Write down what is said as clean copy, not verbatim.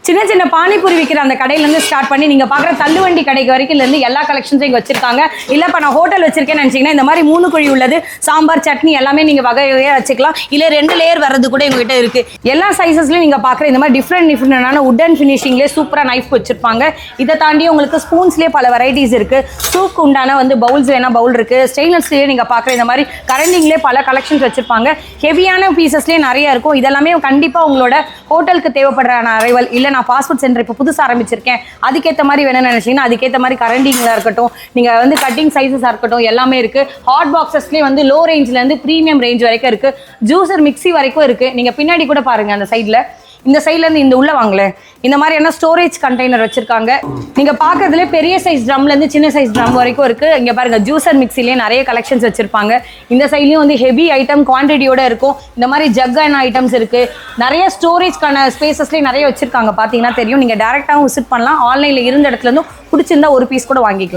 சின்ன சின்ன பானிபூரி விற்கிற அந்த கடையிலேருந்து ஸ்டார்ட் பண்ணி நீங்கள் பார்க்குற தள்ளுவண்டி கடைக்கு வரைக்கும் இருந்து எல்லா கலெக்ஷன்ஸும் இங்கே வச்சிருக்காங்க. இல்லை இப்போ நான் ஹோட்டல் வச்சிருக்கேன்னு நினச்சிங்கன்னா இந்த மாதிரி 3 குழி உள்ளது, சாம்பார் சட்னி எல்லாமே நீங்கள் வகையாக வச்சுக்கலாம். இல்லை 2 லேயர் வர்றது கூட எங்ககிட்ட இருக்குது. எல்லா சைஸஸ்லையும் நீங்கள் பார்க்குற இந்த மாதிரி டிஃப்ரெண்டான உட்டன் ஃபினிஷிங்லேயே சூப்பராக நைஃப் வச்சிருப்பாங்க. இதை தாண்டி உங்களுக்கு ஸ்பூன்ஸ்லேயே பல வெரைட்டிஸ் இருக்குது. சூப் உண்டான வந்து பவுல்ஸ் வேணால் பவுல் இருக்குது. ஸ்டெயின்லெஸ்லேயே நீங்கள் பார்க்குற இந்த மாதிரி கரண்டிங்லேயே பல கலெக்ஷன்ஸ் வச்சிருப்பாங்க. ஹெவியான பீசஸ்லேயே நிறைய இருக்கும். இதெல்லாமே கண்டிப்பாக உங்களோட ஹோட்டலுக்கு தேவைப்படுற அரைவல். இல்லை நான் ஃபாஸ்ட் ஃபுட் சென்டர் இப்போ புதுசாக ஆரம்பிச்சிருக்கேன், அதுக்கேற்ற மாதிரி வேணும்னு நினச்சிங்கன்னா அதுக்கேற்ற மாதிரி கரண்டிங்காக இருக்கட்டும், நீங்கள் வந்து கட்டிங் சைஸஸாக இருக்கட்டும் எல்லாமே இருக்குது. ஹாட் பாக்ஸஸ்லேயே வந்து லோ ரேஞ்சிலேருந்து ப்ரீமியம் ரேஞ்ச் வரைக்கும் இருக்குது. ஜூஸர் மிக்ஸி வரைக்கும் இருக்குது. நீங்கள் பின்னாடி கூட பாருங்கள், அந்த சைடில் இந்த சைட்லேருந்து இந்த உள்ள வாங்கல இந்த மாதிரியான ஸ்டோரேஜ் கண்டெய்னர் வச்சிருக்காங்க. நீங்கள் பார்க்கறதுல பெரிய சைஸ் ட்ரம்லேருந்து சின்ன சைஸ் ட்ரம் வரைக்கும் இருக்குது. இங்கே பாருங்கள், ஜூஸர் மிக்ஸிலேயே நிறைய கலெக்ஷன்ஸ் வச்சுருப்பாங்க. இந்த சைட்லேயும் வந்து ஹெவி ஐட்டம் குவான்டிட்டியோட இருக்கும். இந்த மாதிரி ஜக்கான ஐட்டம்ஸ் இருக்குது. நிறைய ஸ்டோரேஜ்க்கான ஸ்பேசஸ்லேயே நிறைய வச்சுருக்காங்க. பார்த்தீங்கன்னா தெரியும். நீங்கள் டேரெக்டாகவும் விசிட் பண்ணலாம். ஆன்லைனில் இருந்த இடத்துலேருந்தும் பிடிச்சிருந்தா ஒரு பீஸ் கூட வாங்கிக்கலாம்.